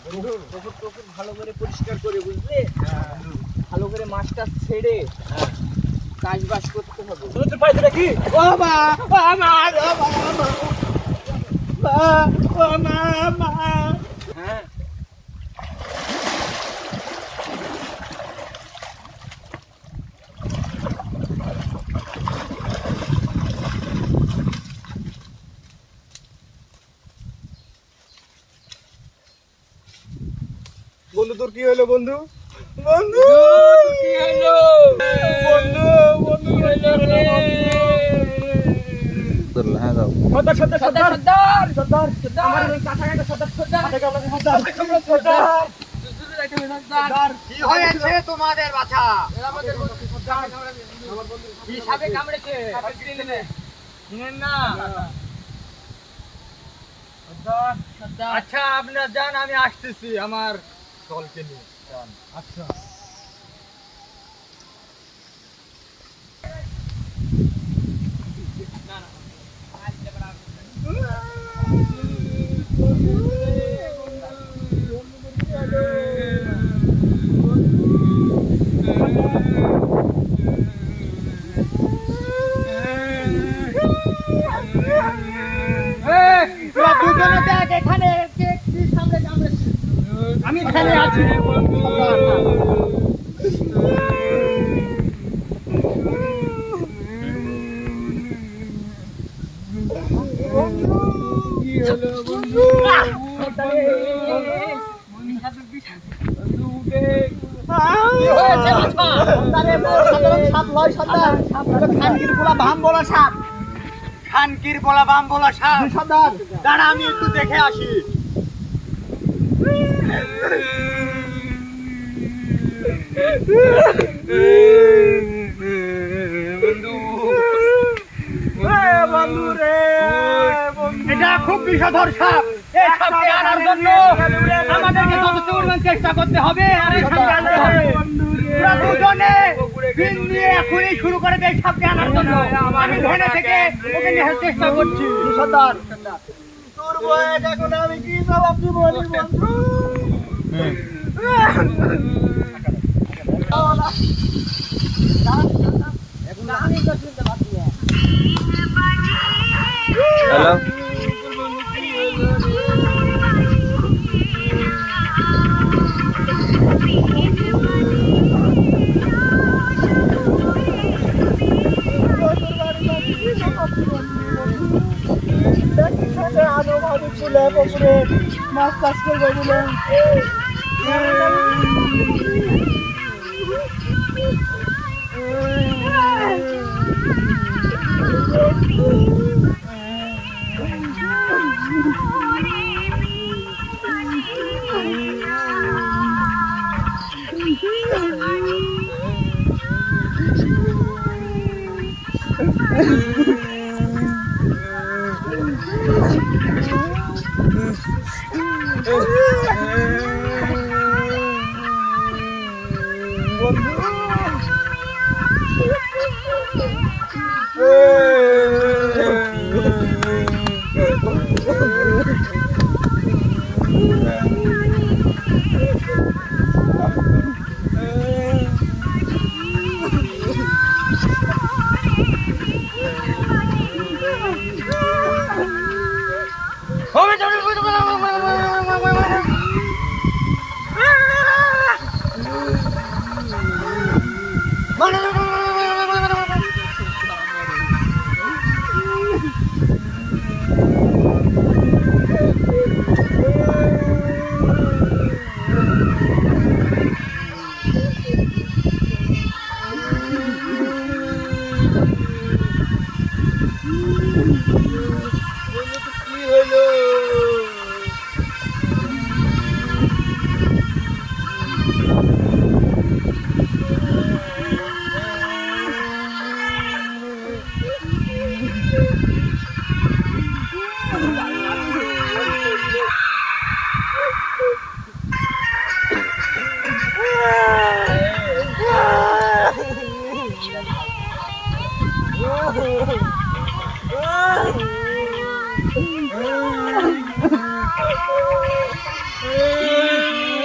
পুকুর ভালো করে পরিষ্কার করে, বুঝলে? ভালো করে মাছটা ছেড়ে চাষবাস করতে হবে। তোর পাইতে নাকি? ও মা, ও মা, ও মা, ও মা, মা। হ্যাঁ, বন্ধু তোর কি হলো বন্ধু? বন্ধু কি হলো? বন্ধু বন্ধু কি হলো রে? সর্দার সর্দার সর্দার, সর্দার সর্দার, সর্দার। আমার ওই কাঁচা কাঁচা সর্দার সর্দার, সর্দার সর্দার। দুজনে যাইতে হবে, সর্দার। কি হয়েছে তোমাদের বাছা? এরা আমাদের বন্ধু, সর্দার। কি সাপে কামড়েছে? চিনেন না? সর্দার। আচ্ছা আপনার যান, আমি আসতেছি আমার দলকে নিয়ে। আচ্ছা দুজনে দেখ এখানে কে কি সামনে কামড়েছে। আমি এখানে আছি খানকির পোলা বাম বলা সাপ। খানকির বলা বাম বলা সাপ। সর্দার, দাঁড়া আমি একটু দেখে আসি। বন্ধু রে এটা খুব বিষধর সাপ। এই সাপকে আনার জন্য আমাদেরকে যথেষ্ট পরিমাণ চেষ্টা করতে হবে আর এই সাপকে আনতে হবে। তোরা দুজনে দিন নিয়ে এখনই শুরু করে দে এই সাপকে আনার জন্য। আমি ভেনে থেকে ওকে নিয়ে আসার চেষ্টা করছি। সর্দার। তোর বয়স এখন আমি কি জবাব দিব বন্ধু? হ্যালো মাছ চাষ করবো বলেন বন্ধু